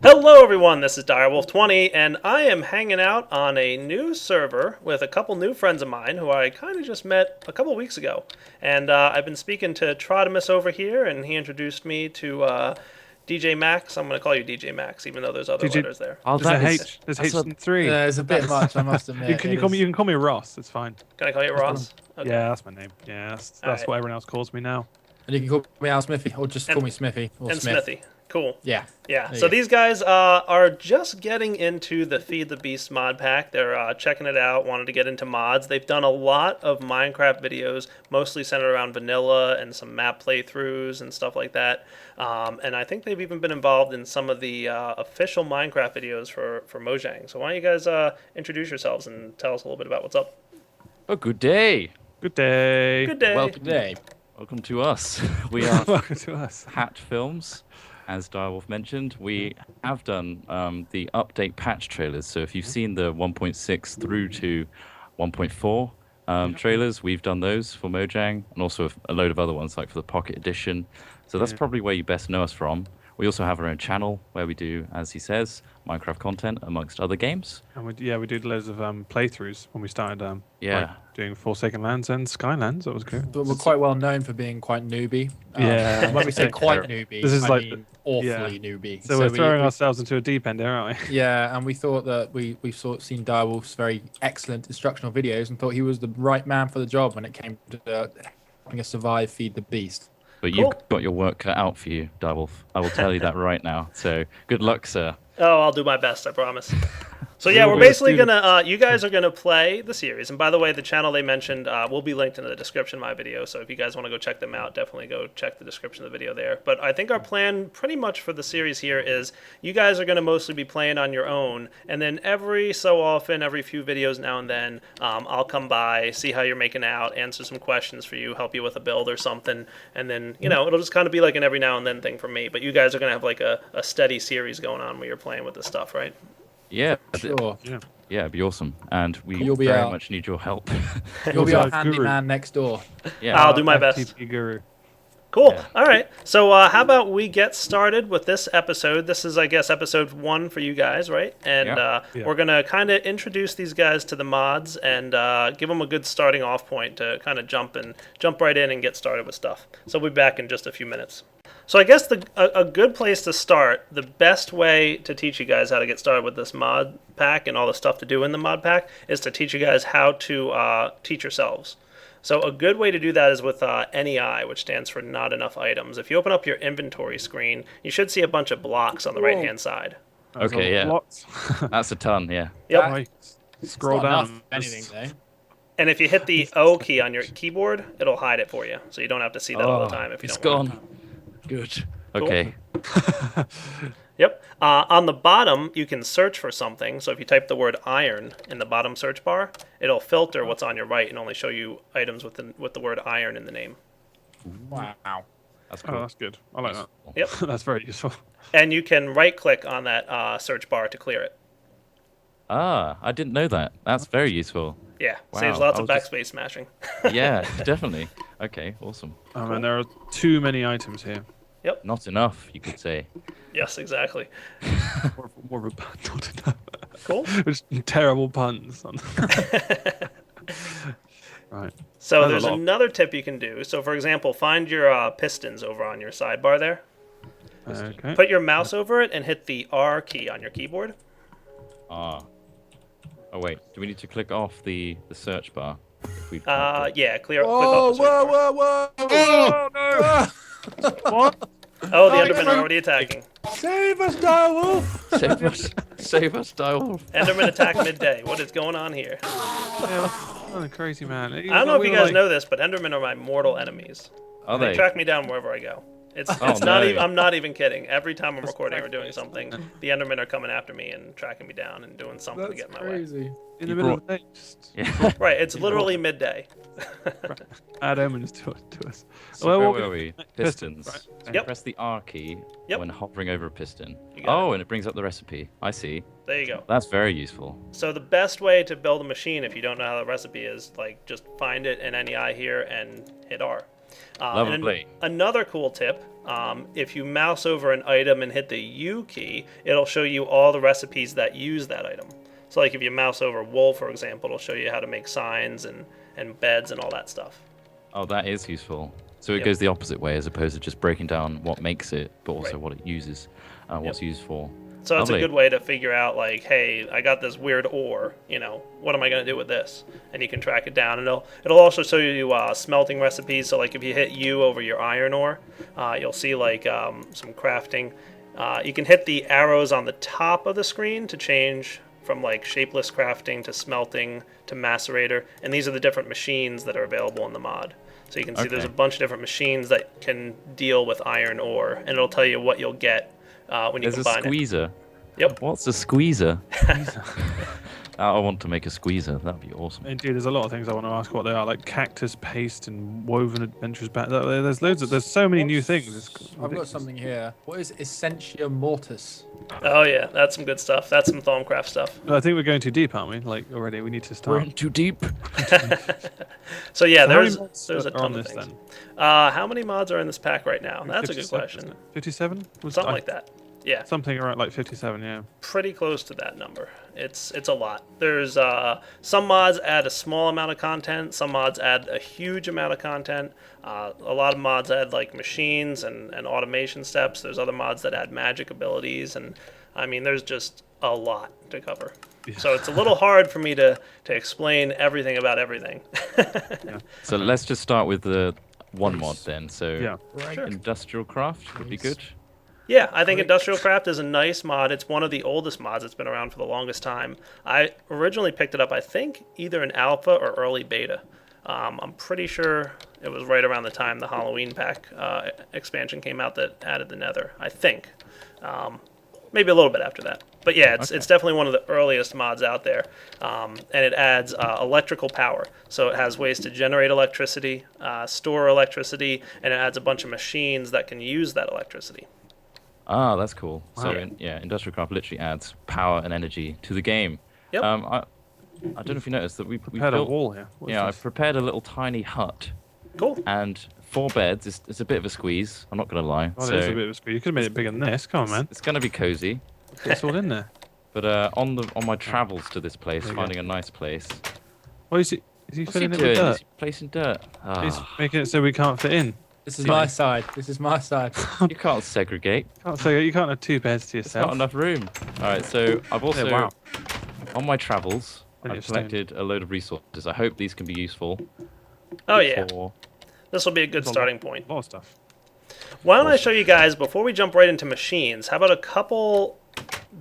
Hello everyone, this is Direwolf20, and I am hanging out on a new server with a couple new friends of mine who I kind of just met a couple weeks ago. And I've been speaking to Trotimus over here, and he introduced me to DJ Max. I'm going to call you DJ Max, even though there's other letters there. Oh, There's that a is H. There's H in three. It's a bit much, I must admit. You can call me Ross. It's fine. Can I call you Ross? Okay. Yeah, that's my name. Yeah, that's right. what everyone else calls me now. And you can call me Al Smithy, or just call me Smithy. Or And Smith. Smithy. Cool. Yeah. Yeah, There so you go. these guys are just getting into the Feed the Beast mod pack. They're checking it out, wanted to get into mods. They've done a lot of Minecraft videos, mostly centered around vanilla and some map playthroughs and stuff like that. And I think they've even been involved in some of the official Minecraft videos for Mojang. So why don't you guys introduce yourselves and tell us a little bit about what's up. Oh, good day. Good day. Good day. Welcome, Today. welcome to us. We are Welcome to us. Hat Films. As Direwolf mentioned, we have done the update patch trailers. So if you've seen the 1.6 through to 1.4 trailers, we've done those for Mojang, and also a load of other ones like for the Pocket Edition. So that's probably where you best know us from. We also have our own channel where we do, as he says, Minecraft content amongst other games. And we did loads of playthroughs when we started doing Forsaken Lands and Skylands. That was good. But we're quite well known for being quite newbie. Yeah. When we say quite This newbie, is I like mean awfully newbie. So we're throwing we, ourselves into a deep end here, aren't we? Yeah, and we thought that we've sort of seen Direwolf's very excellent instructional videos and thought he was the right man for the job when it came to helping us survive Feed the Beast. But Cool. you've got your work cut out for you, Direwolf. I will tell you that right now. So good luck, sir. Oh, I'll do my best, I promise. So yeah, You'll we're be a basically student. gonna, you guys are gonna play the series. And by the way, the channel they mentioned will be linked in the description of my video. So if you guys want to go check them out, definitely go check the description of the video there. But I think our plan pretty much for the series here is you guys are gonna mostly be playing on your own. And then every so often, every few videos now and then, I'll come by, see how you're making out, answer some questions for you, help you with a build or something. And then, you know, it'll just kind of be like an every now and then thing for me. But you guys are gonna have like a steady series going on where you're playing with this stuff, right? Yeah. Sure. Yeah, it'd be awesome. And we You'll be very out. much need your help. You'll be Also our a guru. handyman next door. Yeah. I'll do my best. FTP guru. Cool. Yeah. All right. So how about we get started with this episode? This is, I guess, episode 1 for you guys, right? And Yeah. Yeah. we're going to kind of introduce these guys to the mods and give them a good starting off point to kind of jump right in and get started with stuff. So we'll be back in just a few minutes. So I guess a good place to start, the best way to teach you guys how to get started with this mod pack and all the stuff to do in the mod pack is to teach you guys how to teach yourselves. So a good way to do that is with NEI, which stands for not enough items. If you open up your inventory screen, you should see a bunch of blocks on the right-hand side. There's Okay, a yeah. lot. That's a ton, yeah. Yep. Right. Scroll It's not down. enough, anything though. And if you hit the O key on your keyboard, it'll hide it for you. So you don't have to see that all the time if you It's don't want. gone. Good. Okay. Yep. On the bottom, you can search for something. So if you type the word iron in the bottom search bar, it'll filter what's on your right and only show you items with the word iron in the name. Wow. That's Oh, cool. that's good. I like that. Yep. That's very useful. And you can right-click on that search bar to clear it. Ah, I didn't know that. That's very useful. Yeah, Wow, saves lots I of was just- backspace smashing. Yeah, definitely. Okay, awesome. Oh man, there are too many items here. Not enough, you could say. Yes, exactly. More of a pun, not enough. Cool. Just terrible puns. Right. So That's a there's lot. another tip you can do. So for example, find your pistons over on your sidebar there. Okay. Put your mouse over it and hit the R key on your keyboard. Ah. Oh wait, do we need to click off the search bar? If we Yeah, click Whoa, off the search bar. whoa, whoa! Oh no! What? Oh, the Endermen are already attacking. Save us, Direwolf! Save us, Direwolf. Enderman attack midday. What is going on here? Yeah, oh, crazy man. I don't know if you guys know this, but Endermen are my mortal enemies. Are They they? track me down wherever I go. It's Oh, not no. even. I'm not even kidding. Every time I'm recording or doing something, the Endermen are coming after me and tracking me down and doing something to That's get in my way. crazy. In You the middle of the day, just Yeah. Right. It's literally midday. add omens to us. So Well, where what were we- we? Pistons. Right. Yep. Press the R key Yep. when hovering over a piston. You got Oh, and it brings up the recipe. I see. There you go. That's very useful. So the best way to build a machine, if you don't know how the recipe is, like just find it in NEI here and hit R. Lovely. Another cool tip, if you mouse over an item and hit the U key, it'll show you all the recipes that use that item. So like if you mouse over wool, for example, it'll show you how to make signs and beds and all that stuff. Oh, that is useful. So it Yep. goes the opposite way as opposed to just breaking down what makes it, but also Right. what it uses, what's used for. So it's a Lovely. good way to figure out, like, hey, I got this weird ore, what am I going to do with this? And you can track it down. And it'll also show you smelting recipes. So, like, if you hit U over your iron ore, you'll see, like, some crafting. You can hit the arrows on the top of the screen to change from, like, shapeless crafting to smelting to macerator. And these are the different machines that are available in the mod. So you can see there's a Okay. bunch of different machines that can deal with iron ore. And it'll tell you what you'll get when you There's a combine it. squeezer. Yep. What's a squeezer? I want to make a squeezer. That'd be awesome. Indeed, there's a lot of things I want to ask what they are, like cactus paste and woven adventures back. There's so many new things. It's I've got ridiculous. something here. What is Essentia Mortis? Oh yeah, that's some good stuff. That's some Thaumcraft stuff. I think we're going too deep, aren't we? Like already, we need to We're start. in too deep. So yeah, So how many there's mods a are ton on of this things. then? How many mods are in this pack right now? That's a good 57, question. isn't it? 57? Something like that. Yeah, Something around like 57, yeah. pretty close to that number. It's a lot. There's some mods add a small amount of content. Some mods add a huge amount of content. A lot of mods add like machines and automation steps. There's other mods that add magic abilities, and I mean, there's just a lot to cover. So it's a little hard for me to explain everything about everything. So let's just start with the one mod then. So Yeah. Right. Sure. Industrial Craft would be good. Yeah, I think Industrial Craft is a nice mod. It's one of the oldest mods. It's been around for the longest time. I originally picked it up, I think, either in alpha or early beta. I'm pretty sure it was right around the time the Halloween pack expansion came out that added the Nether, I think. Maybe a little bit after that. But yeah, it's definitely one of the earliest mods out there. And it adds electrical power. So it has ways to generate electricity, store electricity, and it adds a bunch of machines that can use that electricity. Ah, that's cool. So Wow. Industrial Craft literally adds power and energy to the game. Yep. I don't know if you noticed that we Prepared a built. wall here. What is Yeah, this? I've prepared a little tiny hut Cool. and 4 beds. It's a bit of a squeeze. I'm not going to lie. Oh, so it is a bit of a speed. You could have made it bigger than this. Come on, man. it's going to be cozy. It's all in there. But on my travels to this place, There you go. finding a nice place. What is he? Is he What's he filling it doing? with Is dirt? he placing dirt? He's Ah, making it so we can't fit in. This is my side. This is my side. you can't segregate. You can't have 2 beds to There's not yourself. enough room. All right, so I've also wow. on my travels, Plenty I've of stone. collected a load of resources. I hope these can be useful Oh yeah, for. this will be a good There's a starting point. A lot of stuff. Why don't I show you guys, before we jump right into machines, how about a couple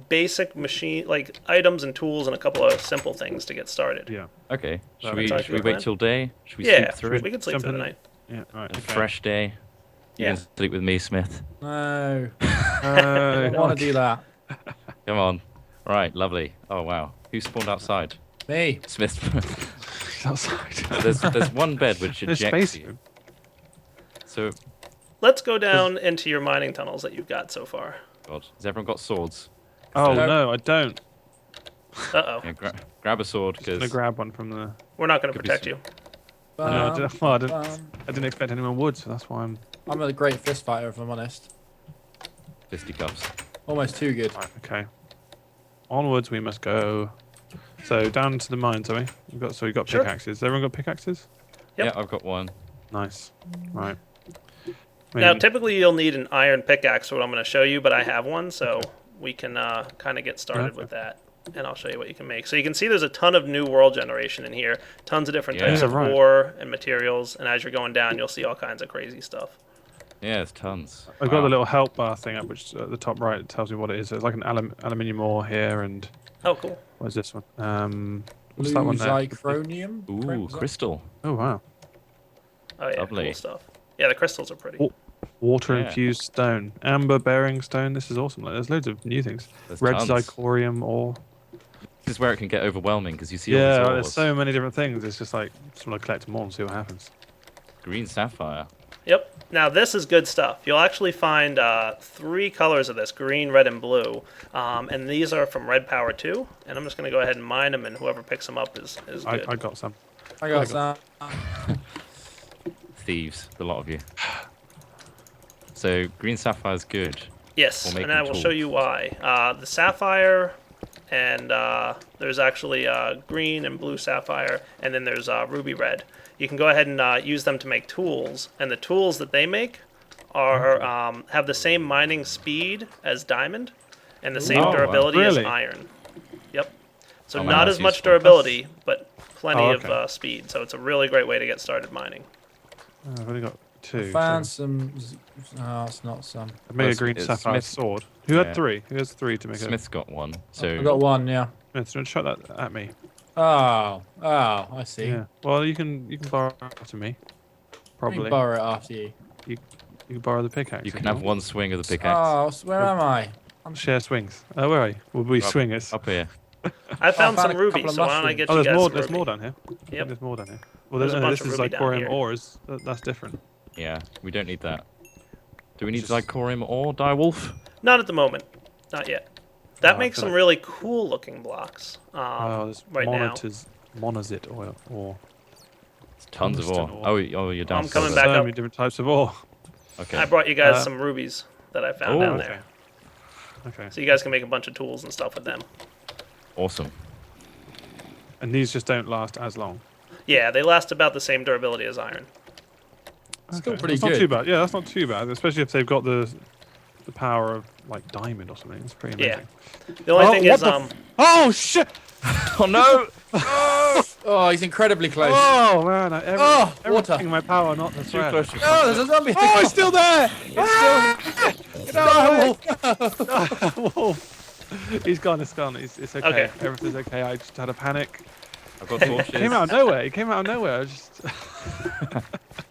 basic machine, like items and tools and a couple of simple things to get started? Yeah. Okay, should That'd we be should we good, wait man. till day? Should we Yeah, sleep through we it? could sleep Jump through the in. night. Yeah. Right. A Okay. fresh day. You Yeah. can sleep with me, Smith. No, I don't want to do that. Come on. Right, lovely. Oh wow, who spawned outside? Me. Smith. Outside. there's one bed which There's ejects space. you. So, Let's go down into your mining tunnels that you've got so far. God, has everyone got swords? Oh No. no, I don't. Uh-oh. Yeah, grab a sword I'm gonna because grab one from the. We're not going to Could be protect some- you. No, I didn't, well, Bum. I didn't expect anyone would, so that's why I'm. I'm a great fist fighter, if I'm honest. fisticuffs. Almost too good. Right, okay. Onwards we must go. So down to the mines, are we? We've got Sure. pickaxes. Has everyone got pickaxes? Yep. Yeah, I've got one. Nice. Right. Now, typically you'll need an iron pickaxe for what I'm going to show you, but I have one, so we can kind of get started with that. And I'll show you what you can make. So you can see there's a ton of new world generation in here. Tons of different types Yeah, of right. ore and materials. And as you're going down, you'll see all kinds of crazy stuff. Yeah, there's tons. I've got Wow. the little help bar thing up, which at the top right it tells me what it is. So it's like an aluminium ore here, and Oh, cool. what is this one? What's Blue that one there? Zychronium? Ooh, crystal. Oh wow. Oh, yeah, Lovely. cool stuff. Yeah, the crystals are pretty. Oh. Water Yeah. infused stone, amber bearing stone. This is awesome. Like, there's loads of new things. There's Red tons. zirconium ore. This is where it can get overwhelming because you see all Yeah, these there's ores. so many different things. It's just like just want to collect them all and see what happens. Green sapphire. Yep. Now, this is good stuff. You'll actually find 3 colors of this, green, red, and blue. And these are from Red Power 2. And I'm just going to go ahead and mine them, and whoever picks them up is good. I got some. I got some. thieves, the lot of you. So green sapphire's good. Yes, For making and I will show tools. you why. The sapphire, and there's actually green and blue sapphire, and then there's ruby red. You can go ahead and use them to make tools, and the tools that they make are have the same mining speed as diamond, and the same Oh, wow. durability as Really? iron. Yep. So Oh, man, not that's as much useful. durability, but plenty Oh, of okay. speed. So it's a really great way to get started mining. I've only got 2. Found So some. Oh, it's not some. I made a Well, green it's sapphire Smith. sword. Who Yeah. had 3? Who has 3 to make Smith's got one. So I got one. Yeah. a? Smith, don't shut that at me. Oh, I see. Yeah. Well, you can borrow it after me. Let me Probably. borrow it after you. You can borrow the pickaxe. you if can have want. one swing of the pickaxe. Oh, where am I? Share swings. Oh, where are you? We'll be Up- swingers. Up here. I found found a some couple ruby, of so why don't I mushrooms. get Oh, you there's guys more. some There's ruby? more down here. I think Yep. there's more down here. Well, There's a bunch this of is ruby down Lycorium here. ores. That's different. Yeah, we don't need that. Do we need Just- Lycorium or Direwolf? Not at the moment. Not yet. That Oh, I makes feel some like- really cool looking blocks. Oh, there's right now. monazite oil. Ore. Tons of ore. Tungsten ore. Oh, you're down. I'm coming further. back So up. many different types of ore. Okay. I brought you guys Uh, some rubies that I found Oh, down Okay. there. Okay. So you guys can make a bunch of tools and stuff with them. Awesome. And these just don't last as long. Yeah, they last about the same durability as iron. Still Okay. pretty That's not good. too bad. Yeah, that's not too bad, especially if they've got the power of like diamond or something. It's pretty Yeah. amazing. The only Oh, thing what is, the Oh shit! Oh no! Oh, he's incredibly close. Oh man! Oh, everything water. in my power, not the thread. Oh, there's a zombie. Oh, it's still there! It's still. Direwolf. Wolf. He's gone. It's gone. It's okay. Okay. Everything's okay. I just had a panic. I've got It torches. came out of nowhere. It came out of nowhere. I just.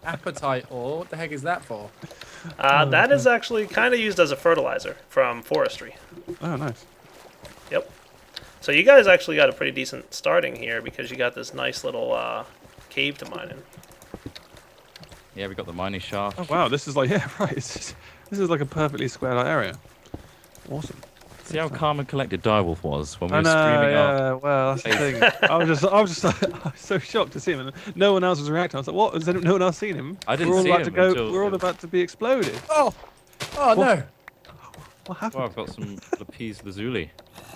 Appetite ore. What the heck is that for? that is actually kind of used as a fertilizer from forestry. Oh, nice. Yep. So you guys actually got a pretty decent starting here because you got this nice little cave to mine in. Yeah, we got the mining shaft. Oh wow! This is like right. This is like a perfectly squared out area. Awesome. See how calm and collected Direwolf was when we I were know, screaming up. yeah. Well, that's the thing. I was so shocked to see him, and no one else was reacting. I was like, "What? Has no one else seen him?" I didn't we're all see about him to go. until- We're all about to be exploded. Oh, oh no! What happened? Oh, I've got some lapis lazuli.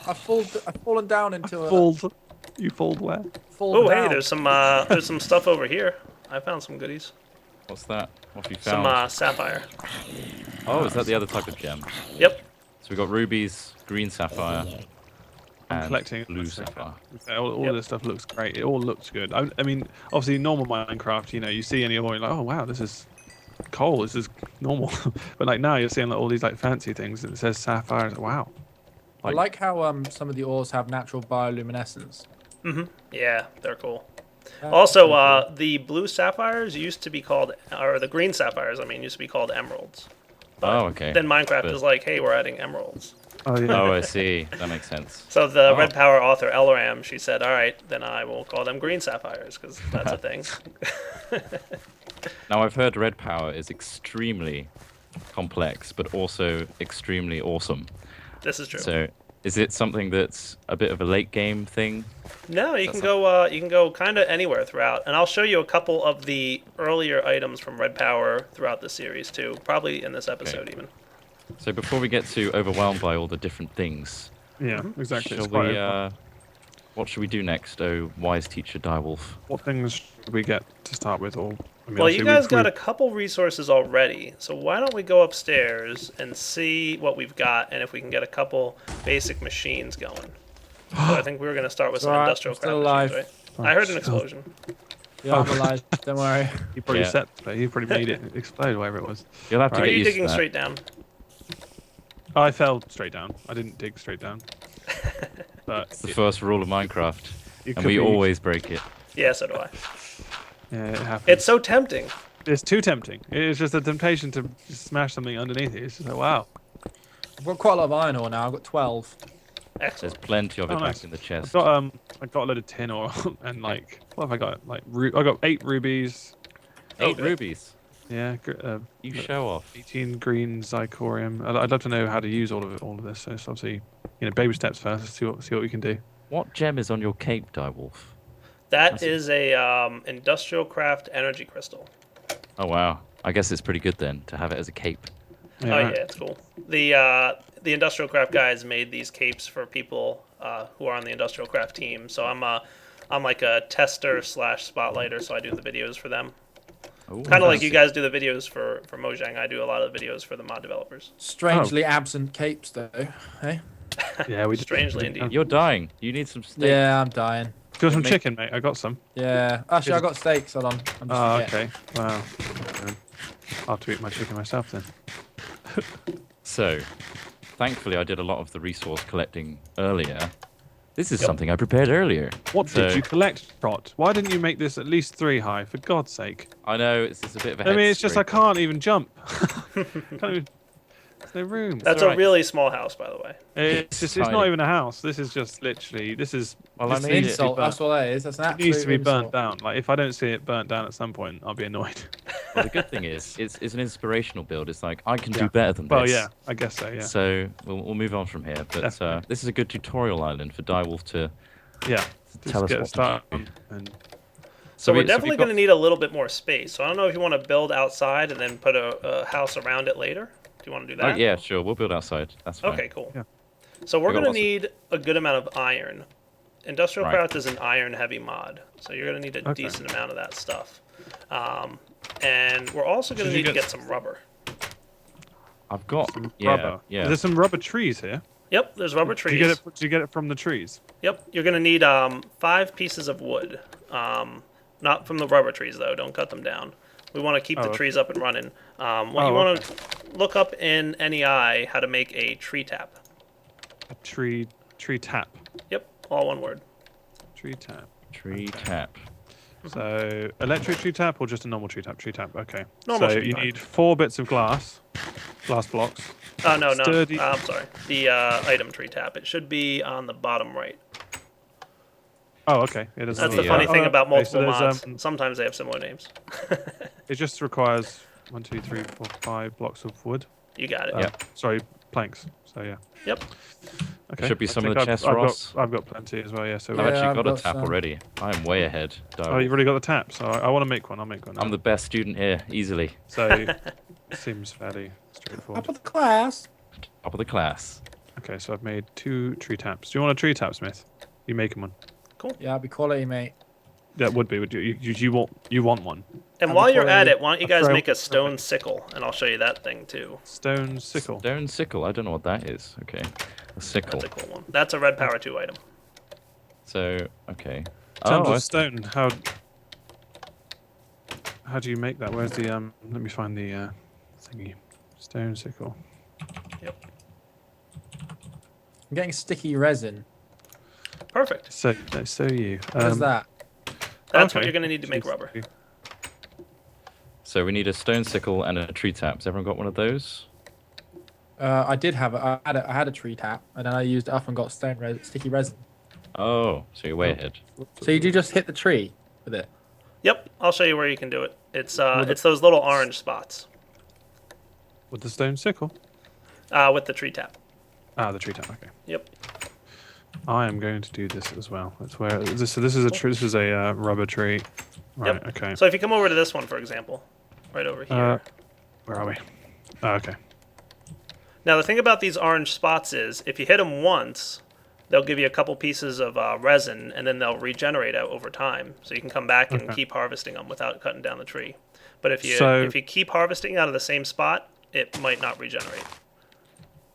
I've fallen down into a Fold. You fold where? fallen Oh, hey, down. there's some stuff over here. I found some goodies. What's that? What have you Some found? sapphire. Oh, is that the other type of gem? Yep. So we got rubies, green sapphire, and collecting it. blue That's okay. sapphire. All Yep. this stuff looks great. It all looks good. I mean, obviously, normal Minecraft, you see any ore, you're like, oh wow, this is coal. This is normal. But like now, you're seeing like all these like fancy things, and it says sapphire. It's like, wow. I like how some of the ores have natural bioluminescence. Yeah, they're cool. That's Also, pretty cool. the blue sapphires used to be called, or the green sapphires, I mean, used to be called emeralds. But Oh, okay. Then Minecraft But- is like, hey, we're adding emeralds. Oh yeah. Oh, I see. That makes sense. So the Oh. Red Power author Elram, she said, all right, then I will call them green sapphires because that's a thing. Now, I've heard red power is extremely complex, but also extremely awesome. This is true. So, is it something that's a bit of a late game thing? No, you That's can go kind of anywhere throughout, and I'll show you a couple of the earlier items from Red Power throughout the series too, probably in this episode even. So, before we get too overwhelmed by all the different things, Yeah, exactly. shall It's quite we? open. What should we do next, oh wise teacher Direwolf? What things should we get to start with? Or I mean, Well, you obviously guys we've- got a couple resources already, so why don't we go upstairs and see what we've got, and if we can get a couple basic machines going. So I think we were going to start with some Alright, industrial I'm still craft machines, alive. right? I heard an still- explosion. Yeah, I'm alive. Don't worry. You probably Yeah. set, but you probably made it explode, whatever it was. You'll have to Right. Are get you used digging to that. straight down? I fell straight down. I didn't dig straight down. But It's the first rule of Minecraft, it and could we be- always break it. Yeah, so do I. Yeah, it happens. It's so tempting. It's too tempting. It's just a temptation to just smash something underneath it. It's just like, wow. I've got quite a lot of iron ore now. I've got 12. There's Excellent. plenty of it Oh, back nice. in the chest. I got a load of tin ore and like, what have I got? Like, I got 8 rubies. 8 good. rubies. Yeah, You show off. 18 green zirconium. I'd love to know how to use all of this. So it's obviously, baby steps first. Let's see what we can do. What gem is on your cape, Direwolf? That is a industrial craft energy crystal. Oh wow. I guess it's pretty good then to have it as a cape. Oh yeah, it's cool. The industrial craft guys made these capes for people who are on the industrial craft team. So I'm like a tester slash spotlighter, so I do the videos for them. Ooh, Kind of like fancy. you guys do the videos for Mojang. I do a lot of the videos for the mod developers. Strangely absent capes, though. Hey? Yeah, we Strangely indeed. You're dying. You need some steak. Yeah, I'm dying. Do you want some Mate. chicken, mate? I got some. Yeah. Actually, I got steaks. Hold on. I'm just Oh, forgetting. okay. Wow. I'll have to eat my chicken myself then. So, thankfully, I did a lot of the resource collecting earlier. This is something I prepared earlier. What So- did you collect, Trot? Why didn't you make this at least 3 high, for God's sake? I know it's a bit of a I head mean, it's just I scraper. can't even jump. Can't even, there's no room. That's alright. a really small house, by the way. It's not tiny. even a house. This is just literally. This is. Well, I this made needs it. to be Insult. burnt. That's what that is. That's an It absolute needs to be burnt insult. down. Like if I don't see it burnt down at some point, I'll be annoyed. Well, the good thing is, it's an inspirational build. It's like I can Yeah. do better than Well, this. yeah, I guess so. Yeah, So we'll move on from here. But Definitely. this is a good tutorial island for Direwolf to yeah. tell Just us get what started. to do. And So we- we're so definitely we've got- going to need a little bit more space. So I don't know if you want to build outside and then put a house around it later. Do you want to do Oh, that? yeah, sure. We'll build outside. That's fine. Okay, cool. Yeah. So we're We got going to lots need a good amount of iron. Industrial Right. Craft is an iron-heavy mod, so you're going to need a Okay. decent amount of that stuff. And we're also going to Should you need to get get some rubber. I've got some yeah, rubber. yeah. There's some rubber trees here. Yep, there's rubber Do trees. you get it? Do you get it from the trees? Yep, you're going to need 5 pieces of wood. Not from the rubber trees, though. Don't cut them down. We want to keep the okay. trees up and running. What Oh, you want to look up in NEI how to make a tree tap. A tree tap. Yep, all one word. Tree tap. Tree tap. So electric tree tap or just a normal tree tap? Tree tap. Okay. Normal so should be you fine. need 4 bits of glass blocks. No. Sturdy- I'm sorry. The item tree tap. It should be on the bottom right. Oh, okay. It doesn't. That's the the funny thing about okay, so multiple there's, mods. Sometimes they have similar names. It just requires 1, 2, 3, 4, 5 blocks of wood. You got it. Yeah. Sorry, planks. So yeah. Yep. Okay. should be I some of think the I've- chests, I've Ross. I've got plenty as well. Yeah. So I've Yeah, actually I've got a got tap some. already. I am way ahead. oh, Direwolf. you've already got the tap. So I want to make one. I'll make one. I'm the best student here, easily. So it seems fairly straightforward. Top of the class. Top of the class. Okay, so I've made 2 tree taps. Do you want a tree tap, Smith? You making one? Yeah, I'll be quality, mate. That would be. Would you want one? And I'll while be you're at quality. it, why don't you guys Throw- make a stone sickle, and I'll show you that thing too. Stone sickle. Stone sickle. I don't know what that is. Okay. A sickle. That's a cool one. That's a red power 2 item. So, okay. In terms I of stone, how do you make that? Where's the Let me find the thingy. Stone sickle. Yep. I'm getting sticky resin. Perfect. So you. What is that? That's what okay. you're going to need to make Jeez. rubber. So we need a stone sickle and a tree tap. Has everyone got one of those? I did have I had a tree tap, and then I used it up and got sticky resin. Oh, so you're way ahead. So you do just hit the tree with it. Yep, I'll show you where you can do it. It's those little orange spots With the stone sickle. with the tree tap. Ah, the tree tap. Okay. Yep. I am going to do this as well. That's where this. So this is a this is a rubber tree. Right. Yep. Okay. So if you come over to this one, for example, right over here. Where are we? Oh, okay. Now the thing about these orange spots is, if you hit them once, they'll give you a couple pieces of resin, and then they'll regenerate out over time. So you can come back and Okay. keep harvesting them without cutting down the tree. But if you So- if you keep harvesting out of the same spot, it might not regenerate.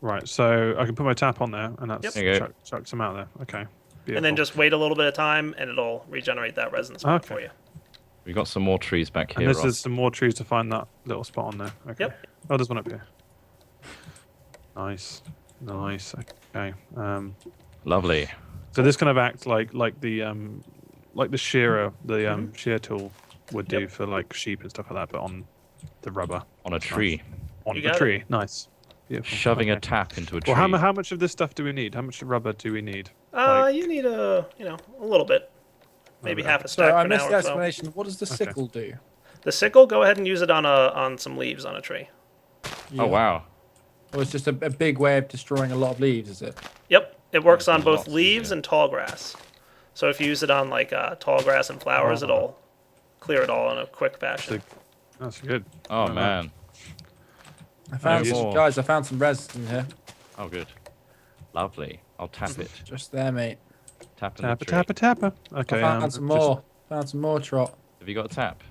Right. So I can put my tap on there, and that's Yep. There you go. chucks them out there. Okay. And then Beautiful. just wait a little bit of time, and it'll regenerate that resin spot Okay. for you. We got some more trees back And here, this Ross. is some more trees to find that little spot on there. Okay. Yep. Oh, there's one up here. Nice. Nice. Okay. Lovely. So this kind of acts like the shearer, the shear tool would do Yep. for like sheep and stuff like that, but on the rubber On a tree. on You the got it. tree. Nice. Beautiful. Shoving a Okay. tap into a tree. Well, how much of this stuff do we need? How much rubber do we need? You need a little bit, maybe Okay. half a So stack I for now missed the or so. explanation. What does the Okay. sickle do? The sickle, go ahead and use it on some leaves on a tree. Oh, wow. Or it's just a big way of destroying a lot of leaves, is it? Yep, it works on Lots both of leaves easier. and tall grass. So if you use it on like tall grass and flowers, Oh. it'll clear it all in a quick fashion. That's good. Oh Very man. I found No some, more. guys. I found some resin here. Oh good. Lovely. I'll tap it. Just there, mate. Tap in the Tapper, tree. tapper, tapper. Okay. I found some more. Found some more trot. Have you got a tap?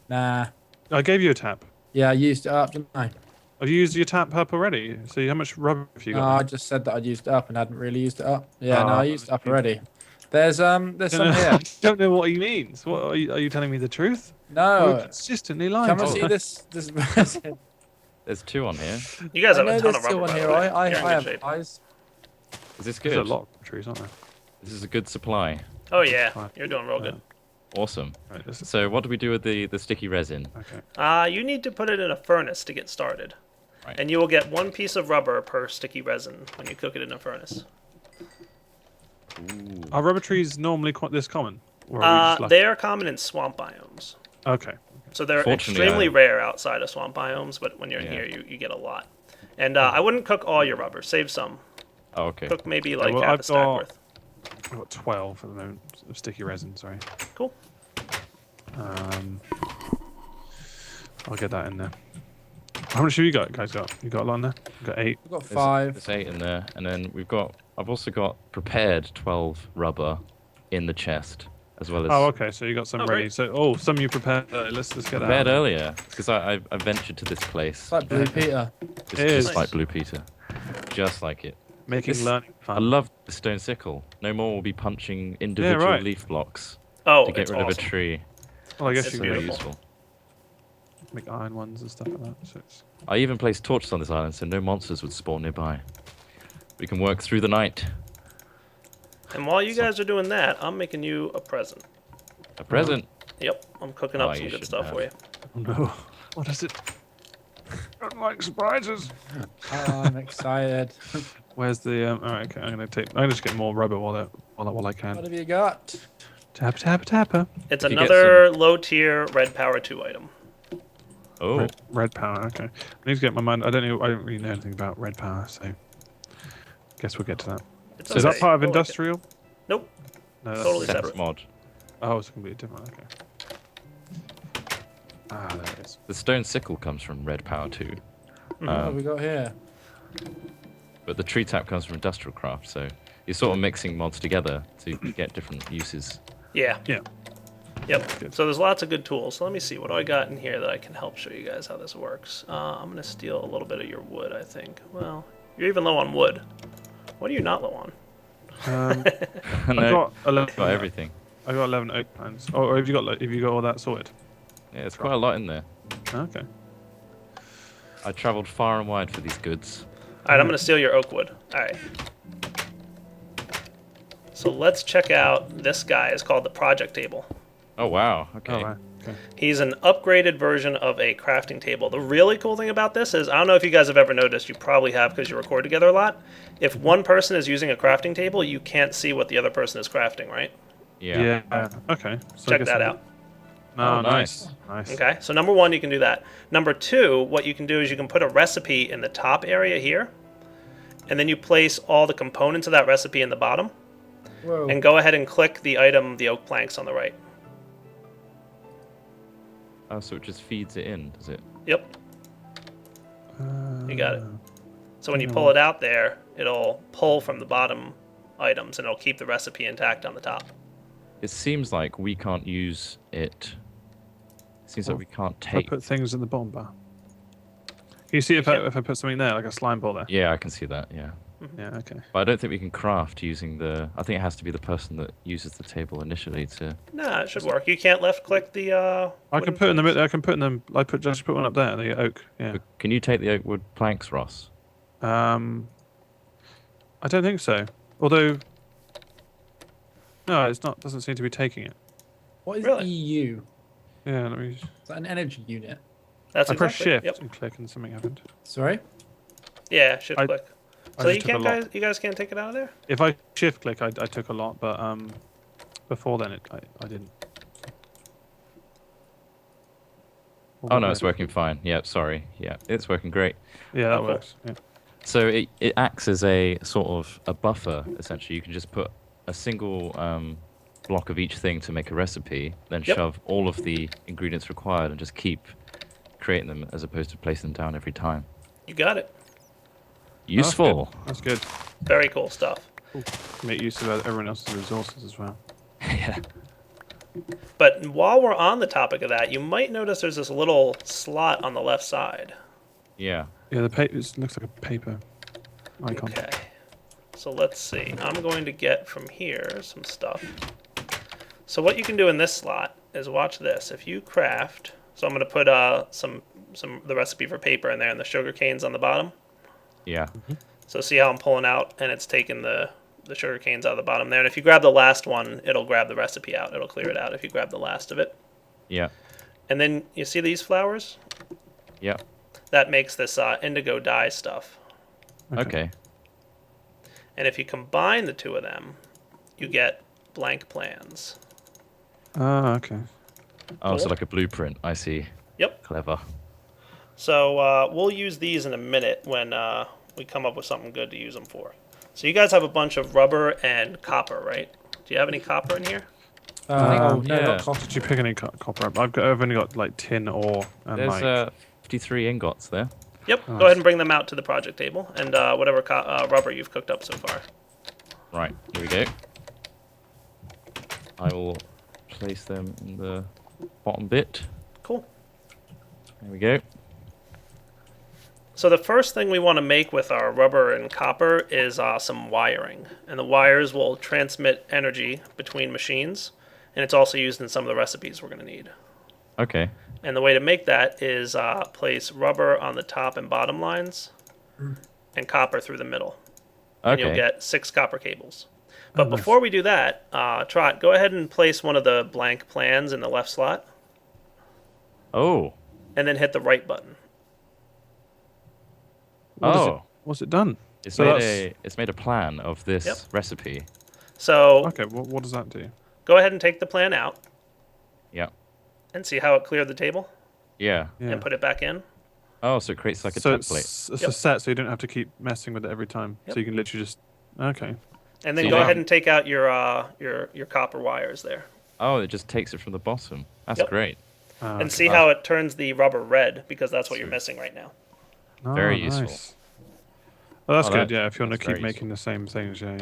Nah. I gave you a tap. Yeah, I used it up, didn't I? Have you used your tap up already? See how much rubber have you No, got? I just said that I'd used it up and hadn't really used it up. Yeah, no, Ah, I used it up already. There's some I here. don't know what he means. What are you telling me the truth? You're No. consistently lying. Come and to see me. this resin. There's 2 on here. You guys I have a know ton there's of still rubber, one by here. the way. I You're in good have shape. Is eyes. this There's good? a lot of trees, aren't there? This is a good supply. Oh yeah, you're doing real good. Awesome. Right, this is, So what do we do with the sticky resin? okay. You need to put it in a furnace to get started. Right. And you will get 1 piece of rubber per sticky resin when you cook it in a furnace. Ooh. Are rubber trees normally quite this common? Or are we just lucky? They are common in swamp biomes. Okay. So they're Fortunately, extremely rare outside of swamp biomes, but when you're in Yeah. here, you get a lot. And I wouldn't cook all your rubber. Save some. Oh, okay. Cook maybe like well, half I've a stack got- worth. I've got 12 at the moment of sticky resin. Sorry. Cool. I'll get that in there. How much have you got, guys? You got a lot in there? You got 8. I've got There's- 5. There's 8 in there, and then I've also got prepared 12 rubber in the chest, as well as Oh, okay. So you got some Oh, ready. great. So, some you prepared. Let's get that. prepared out. earlier because I ventured to this place. It's like Blue Peter. It's It just is. like Blue Peter, just like it. Making This- learning I fun. love the stone sickle. No more will be punching individual right. leaf blocks Oh, to get it's rid awesome. of a tree. Well, I guess It's you Very can beautiful. useful. make iron ones and stuff like that. So it's... I even placed torches on this island so no monsters would spawn nearby. We can work through the night. And while you guys are doing that, I'm making you a present. A present. Yep, I'm cooking Oh, up some you good should stuff have. for you. Oh no. What is it? I don't like surprises. Oh, I'm excited. Where's the? All right, okay. I'm gonna just get more rubber while I What can. have you got? Tap, tap, tapper. It's If you get another low tier red power 2 item. Oh, Red power. Okay. I need to get my mind. I don't really know anything about red power, so guess we'll get to that. It's Is that okay. part of You'll like it. industrial? Nope. No, that's Totally separate separate. mod. Oh, it's completely different. Okay. Ah, there it is. The stone sickle comes from red power too, What have we got here? but the tree tap comes from industrial craft. So you're sort of mixing mods together to get different uses. Yeah. Yeah. Yep. Good. So there's lots of good tools. So let me see. What do I got in here that I can help show you guys how this works? I'm going to steal a little bit of your wood, I think. Well, you're even low on wood. What are you not low on? I've No, got 11. got everything. I got 11 oak plants. Oh, or have you got all that sorted? Yeah, it's quite a lot in there. Okay. I travelled far and wide for these goods. All right, I'm going to steal your oak wood. All right. So let's check out this guy. It's called the project table. Oh wow. Okay. Oh, right. Okay. He's an upgraded version of a crafting table. The really cool thing about this is, I don't know if you guys have ever noticed, you probably have because you record together a lot. If one person is using a crafting table, you can't see what the other person is crafting, right? Yeah. Yeah. Okay. So I Check guess that I'm- out. No, Oh, nice. nice. Nice. Okay, so number 1, you can do that. Number 2, what you can do is you can put a recipe in the top area here, and then you place all the components of that recipe in the bottom, Whoa. and go ahead and click the item, the oak planks on the right. Oh, so it just feeds it in, does it? Yep, you got it. Uh, So when you pull it out there, it'll pull from the bottom items, and it'll keep the recipe intact on the top. It seems like we can't use it. It seems like we can't I take. put things in the bomb bar. Can you see if I put something there, like a slime ball there? Yeah, I can see that. Yeah, Yeah. Okay. but I don't think we can craft using the. I think it has to be the person that uses the table initially to. Nah, it should work. You can't left click the. I can wooden put in the planks? middle. I can put in them. Just put one up there. The oak. Yeah. But can you take the oak wood planks, Ross? I don't think so. Although. No, it's not. Doesn't seem to be taking it. What is Really? EU? Yeah. Let me. Is that an energy unit? That's I press exactly- shift Yep. and click, and something happened. Sorry? Yeah, shift I- click. I So just you took a can't, lot. you guys can't take it out of there. If I shift click, I took a lot, but before then I didn't. Oh no, it's working fine. Yeah, sorry. Yeah, it's working great. Yeah, that Oh, cool. works. Yeah. So it acts as a sort of a buffer, essentially. You can just put a single block of each thing to make a recipe, then Yep. shove all of the ingredients required and just keep creating them as opposed to placing them down every time. You got it. Useful. That's good. Very cool stuff. Make use of everyone else's resources as well. Yeah. But while we're on the topic of that, you might notice there's this little slot on the left side. Yeah. Yeah, the paper looks like a paper icon. Okay. So let's see. I'm going to get from here some stuff. So what you can do in this slot is watch this. If you craft, so I'm going to put some the recipe for paper in there, and the sugar canes on the bottom. Yeah. So see how I'm pulling out, and it's taking the sugar canes out of the bottom there. And if you grab the last one, it'll grab the recipe out. It'll clear it out if you grab the last of it. Yeah. And then you see these flowers? Yeah. That makes this indigo dye stuff. Okay. And if you combine the two of them, you get blank plans. Ah, okay. Oh, so Cool. like a blueprint. I see. Yep. Clever. So we'll use these in a minute when we come up with something good to use them for. So you guys have a bunch of rubber and copper, right? Do you have any copper in here? No, yeah. not copper. Did you pick any copper up? I've only got like tin ore and There's like. 53 ingots there. Yep. Nice. Go ahead and bring them out to the project table and whatever rubber you've cooked up so far. Right. Here we go. I will place them in the bottom bit. Cool. There we go. So the first thing we want to make with our rubber and copper is some wiring. And the wires will transmit energy between machines. And it's also used in some of the recipes we're going to need. Okay. And the way to make that is place rubber on the top and bottom lines and copper through the middle. And you'll Okay. get 6 copper cables. But nice. before we do that, Trot, go ahead and place one of the blank plans in the left slot Oh. and then hit the right button. Oh. What's it done? It's So made that's- it's made a plan of this Yep. recipe. So Okay, what does that do? go ahead and take the plan out Yeah. and see how it cleared the table Yeah. Yeah. and put it back in. Oh, so it creates like a so template. it's Yep. a set, so you don't have to keep messing with it every time. Yep. So you can literally just. Okay. And then So go you ahead don't- and take out your copper wires there. Oh, it just takes it from the bottom. That's Yep. great. And see how it turns the rubber red, because that's what you're Sweet. missing right now. Very useful. Well, that's Oh, good. that- Yeah, if you want to that's keep very making the same things, yeah. And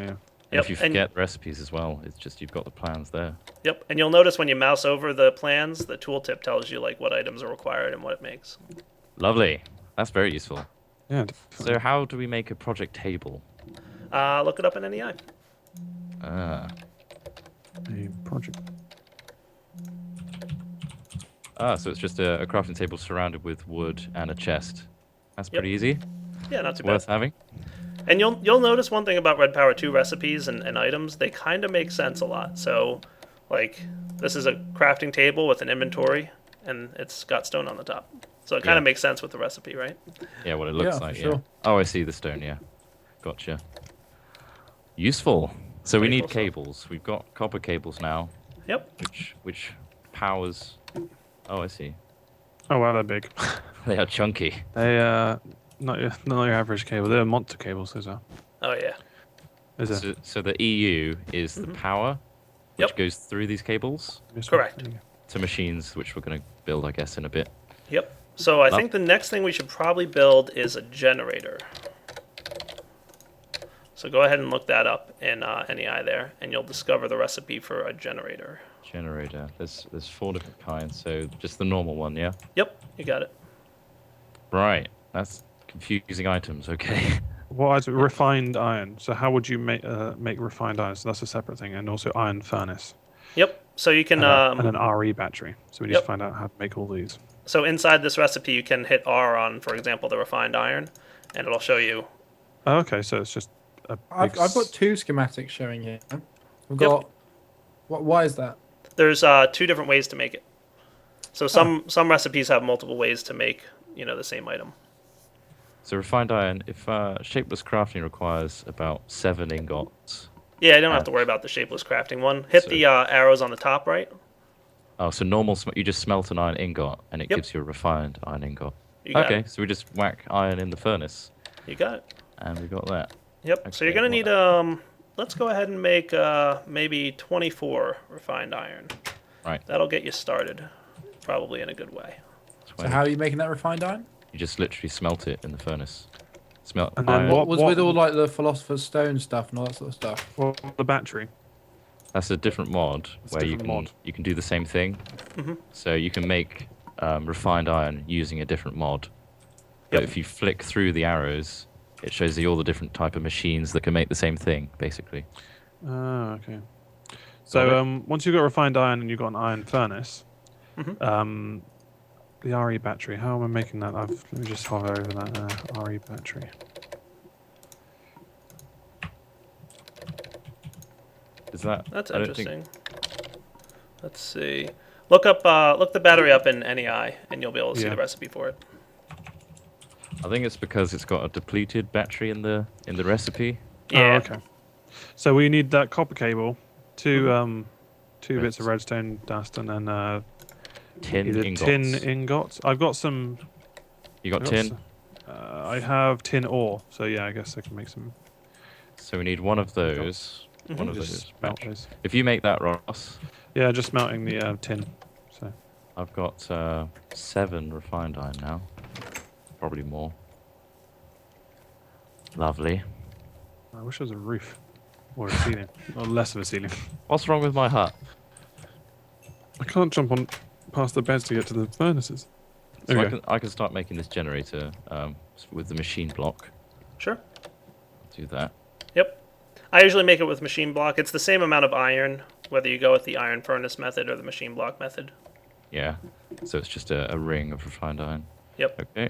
Yep, if you and- forget recipes as well, it's just you've got the plans there. Yep, and you'll notice when you mouse over the plans, the tooltip tells you like what items are required and what it makes. Lovely. That's very useful. Yeah. So how do we make a project table? Look it up in NEI. Ah. A project. So it's just a crafting table surrounded with wood and a chest. That's Yep. pretty easy. Yeah, not too Worth bad. having. And you'll notice one thing about Red Power 2 recipes and items, they kind of make sense a lot. So, like, this is a crafting table with an inventory, and it's got stone on the top. So it kind Yeah. of makes sense with the recipe, right? Yeah, what it looks Yeah, for like. Yeah. sure. Oh, I see the stone. Yeah. Gotcha. Useful. So we Pretty need cool stuff. cables. We've got copper cables now, Yep. which powers. Oh, I see. Oh wow, they're big. They are chunky. They not your average cable. They're monster cables. Those are. Oh, yeah. Is it? So the EU is the power which Yep. goes through these cables Correct. to machines, which we're going to build, I guess, in a bit. Yep. So I Love- think the next thing we should probably build is a generator. So go ahead and look that up in NEI there, and you'll discover the recipe for a generator. Generator. There's 4 different kinds. So just the normal one, yeah. Yep, you got it. Right. That's confusing items. Okay. What is it? Refined iron. So how would you make refined iron? So that's a separate thing, and also iron furnace Yep. So you can and an RE battery. So we need Yep. to find out how to make all these. so inside this recipe you can hit R on, for example, the refined iron, and it'll show you. Oh, okay, so it's just a big I've got 2 schematics showing here. We've got. Why is that? There's 2 different ways to make it. So some recipes have multiple ways to make the same item. So refined iron. If shapeless crafting requires about 7 ingots. Yeah, you don't have to worry about the shapeless crafting one. Hit So- the arrows on the top right. Oh, so normal. You just smelt an iron ingot, and it Yep. gives you a refined iron ingot. You got Okay, it. so we just whack iron in the furnace, You got it. and we got that. Yep. So you're Okay, gonna need let's go ahead and make maybe 24 refined iron. Right. That'll get you started, probably in a good way. 20. So how are you making that refined iron? You just literally smelt it in the furnace. Smelt And then iron. What was with all like the Philosopher's Stone stuff and all that sort of stuff? Well, the battery. That's a different mod It's a where different mod. you can do the same thing. So you can make refined iron using a different mod. But if you flick through the arrows, it shows you all the different type of machines that can make the same thing, basically. Ah, okay. So once you've got refined iron and you've got an iron furnace, the RE battery. How am I making that? Let me just hover over that RE battery. Is that? That's I don't interesting. Let's see. Look the battery up in NEI, and you'll be able to see the recipe for it. I think it's because it's got a depleted battery in the recipe. Yeah. Oh, okay. So we need that copper cable, two bits of redstone dust, and then Tin either ingots. tin ingots. I've got some. You got tin? I have tin ore, so yeah, I guess I can make some. So we need one of those. One of Just those. smelt those. If you make that, Ross, Yeah, just melting the tin. So I've got 7 refined iron now. Probably more. Lovely. I wish there was a roof or a ceiling, or less of a ceiling. What's wrong with my hut? I can't jump on past the beds to get to the furnaces. So Okay. I can start making this generator with the machine block. Sure. Do that. Yep. I usually make it with machine block. It's the same amount of iron, whether you go with the iron furnace method or the machine block method. Yeah. So it's just a ring of refined iron. Yep. Okay.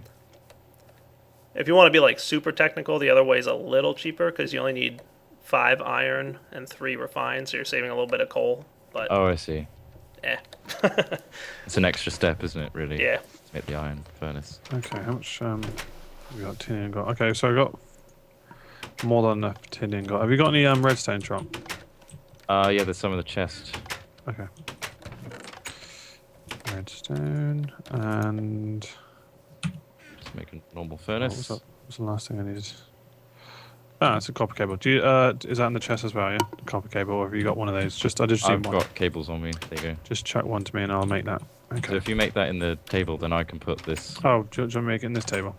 If you want to be like super technical, the other way is a little cheaper because you only need 5 iron and 3 refined, so you're saving a little bit of coal. But Oh, I see. eh. It's an extra step, isn't it, really? Yeah. To make the iron furnace. Okay, how much we got tin ingot? Okay, so I got more than enough tin ingot. Have you got any redstone, Trump? Yeah, there's some in the chest. Okay. Redstone and Just make a normal what was furnace. that? What's the last thing I needed? Ah, it's a copper cable. Do you is that in the chest as well? Yeah, the copper cable. Or have you got one of those? I just I've need one. got cables on me. There you go. Just chuck one to me and I'll make that. So Okay. if you make that in the table, then I can put this. Oh, do you want to make it in this table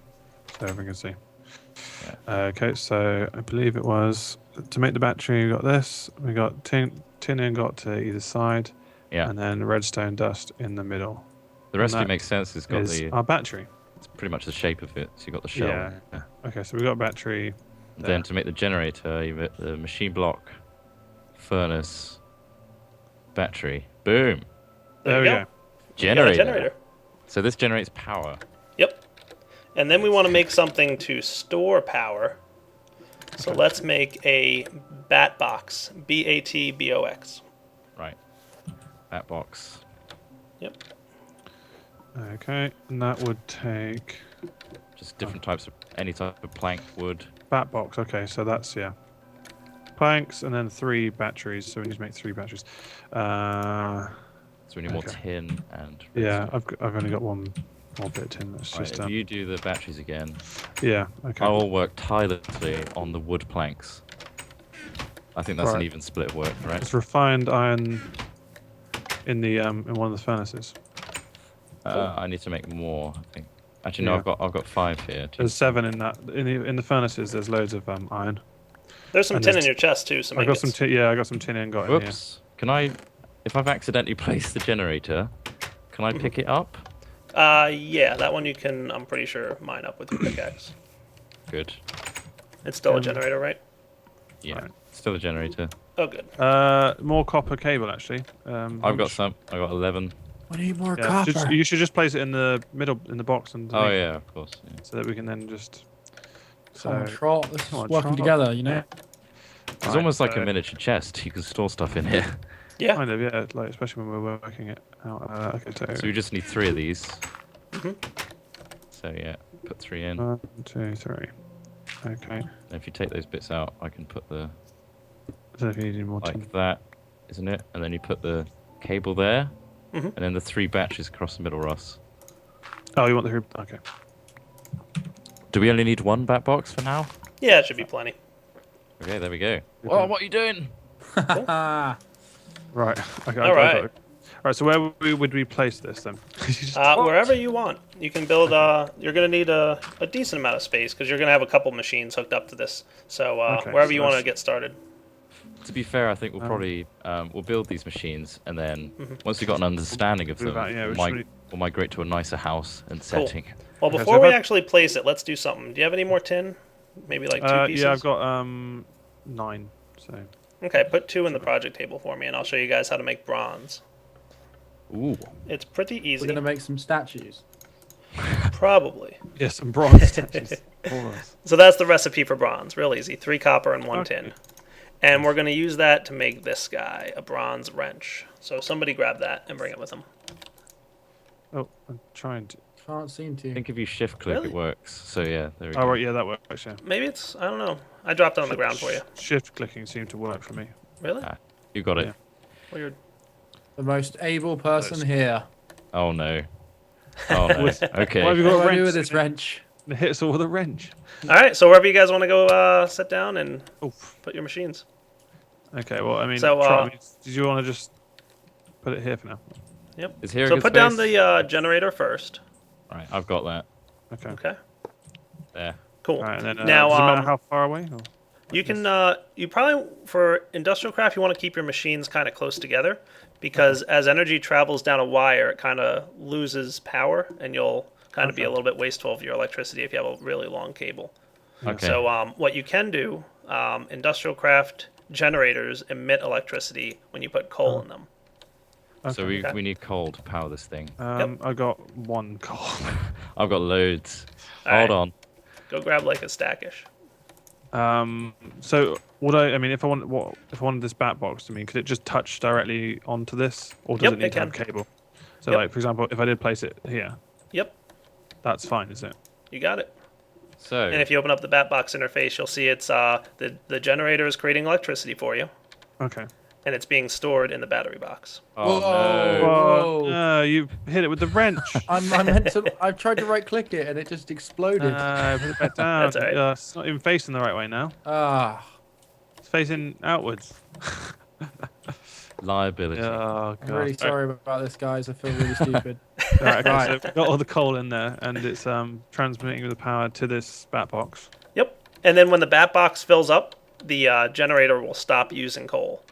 so everyone can see? Okay, so I believe it was to make the battery. We got this. We got tin ingot to either side, Yeah. and then redstone dust in the middle. The recipe that makes sense. It's got Is our battery? it's pretty much the shape of it. So you got the shell. Yeah. Okay, so we got a battery. Then to make the generator, you get the machine block, furnace, battery. Boom. There we go. You got a Generator. generator. So this generates power. Yep. And then we want to make something to store power. So let's make a bat box. BATBOX. Right. That box. Yep. Okay, and that would take Just different types of any type of plank, wood. bat box. Okay, so that's planks and then 3 batteries. So we need to make 3 batteries. So we need more Okay. tin and. Yeah, redstone. I've only got one more bit of tin. That's Right, just if you do the batteries again, yeah. Okay. I will work tirelessly on the wood planks. I think that's an Right. even split work, right? It's refined iron in the in one of the furnaces. I need to make more. I think. Actually, no, Yeah. I've got 5 here. There's 7 in that. In the furnaces, there's loads of iron. There's some And tin there's in your chest too. Some I got some ingots. tin. Yeah, I got some tin ingot in here. Whoops. Can I? If I've accidentally placed the generator, can I pick it up? Yeah, that one you can. I'm pretty sure mine up with your pickaxe. Good. It's still a generator, right? Yeah. Right. Still a generator. Oh, good. More copper cable actually. I've got some. I got 11. I need more Yeah, copper. you should just place it in the middle in the box and Oh yeah, of course. Yeah. so that we can then just. Come on, So Trot. This is Come on, working Trot. together, you know. It's Right, almost like so- a miniature chest. You can store stuff in here. Yeah. kind of like especially when we're working it out. Okay, So we just need 3 of these. Mhm. So yeah, put 3 in. 1, 2, 3. Okay. And if you take those bits out, I can put the I don't know if you need any more tin. like that, isn't it? And then you put the cable there, Mhm. and then the 3 batteries across the middle, Ross. Oh, you want the okay. Do we only need 1 bat box for now? Yeah, it should be plenty. Okay, there we go. Oh, what are you doing? Right. Okay. All right. Right, so where would we place this then? Wherever you want. You can build. You're going to need a decent amount of space because you're going to have a couple machines hooked up to this. So Okay, wherever so you want to that's- get started. To be fair, I think we'll probably we'll build these machines, and then once we've got an understanding of Move them, out, yeah, we'll migrate to a nicer house and setting. Well, Okay, so before if we I- actually place it, let's do something. Do you have any more tin? Maybe like 2 pieces? Yeah, I've got 9. So Okay, put 2 in the project table for me, and I'll show you guys how to make bronze. Ooh, It's pretty We're easy. gonna make some statues. Probably. yeah, some bronze statues. Bronze. So that's the recipe for bronze. Real easy. 3 copper and 1 Okay. tin. And we're going to use that to make this guy a bronze wrench. So somebody grab that and bring it with them. Oh, I'm trying to. Can't seem to. I think if you shift click, Really? it works. So yeah, there we Oh go. right, yeah, that works. Yeah. Maybe it's, I don't know. I dropped it on the ground for you. Shift clicking seemed to work for me. Really? Ah, you got it. Yeah. Weird. The most able person here. Oh no. Oh no. Okay. Why have you What got do a I wrench? do with this wrench? It hits all with a wrench. All right, so wherever you guys want to go sit down and Oof. put your machines. Okay, well, I mean, So, did you want to just put it here for now? Is here a So good put down space? the generator first. Right, I've got that. Okay. Okay, There. cool. All right, and then Now, does it matter um, how far away? Or? You can, you probably, for industrial craft, you want to keep your machines kind of close together because as energy travels down a wire, it kind of loses power and you'll kind of be a little bit wasteful of your electricity if you have a really long cable. Okay. So what you can do, industrial craft generators emit electricity when you put coal in them. So Okay. we need coal to power this thing. I got 1 coal. I've got loads. All Hold right. on. Go grab like a stackish. So would I mean, if I wanted this bat box, I mean, could it just touch directly onto this, or does Yep, it need it to have can. cable? So, Yep. like, for example, if I did place it here, Yep, that's fine, is it? you got it. So And if you open up the BatBox interface, you'll see it's the generator is creating electricity for you, Okay. and it's being stored in the battery box. oh Whoa. no. Oh, no, you hit it with the wrench. I meant to. I've tried to right click it and it just exploded. Put it back down. That's all right. It's not even facing the right way now. Ah. It's facing outwards. Liability. Oh, I'm God. really sorry about this, guys. I feel really stupid. Right, okay, Right. so we've got all the coal in there, and it's transmitting the power to this bat box. Yep. And then when the BatBox fills up, the generator will stop using coal.